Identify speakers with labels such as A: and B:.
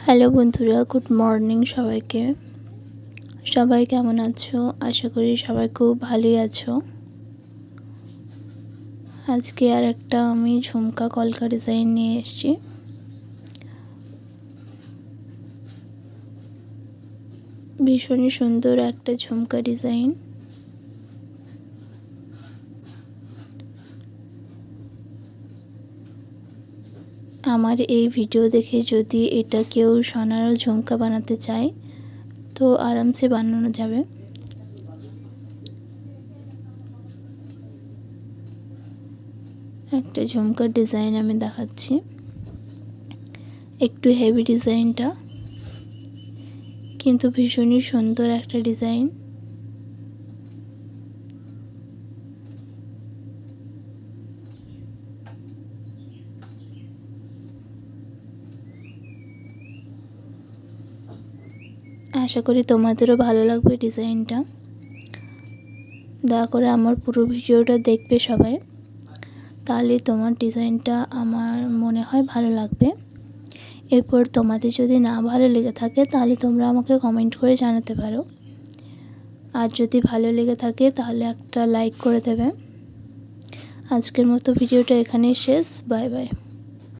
A: Hello বন্ধুরা, good morning সবাইকে। সবাই কেমন আছো? আশা করি সবাই খুব ভালোই আছো। আজকে আর একটা আমি ঝুমকা কলকা ডিজাইন নিয়ে এসেছি। ভীষণই সুন্দর একটা ঝুমকা ডিজাইন। আমার এই ভিডিও দেখে যদি এটা কেউ সোনার ঝুমকা বানাতে চায় তো আরামসে বানানো যাবে। একটা ঝুমকার ডিজাইন আমি দেখাচ্ছি, একটু হেভি ডিজাইনটা, কিন্তু ভীষণই সুন্দর একটা ডিজাইন। আশা করি তোমাদেরও ভালো লাগবে ডিজাইনটা। দয়া করে আমার পুরো ভিডিওটা দেখবে সবাই, তাহলে তোমার ডিজাইনটা আমার মনে হয় ভালো লাগবে। এরপর তোমাদের যদি না ভালো লেগে থাকে তাহলে তোমরা আমাকে কমেন্ট করে জানাতে পারো, আর যদি ভালো লেগে থাকে তাহলে একটা লাইক করে দেবে। আজকের মতো ভিডিওটা এখানেই শেষ। Bye bye.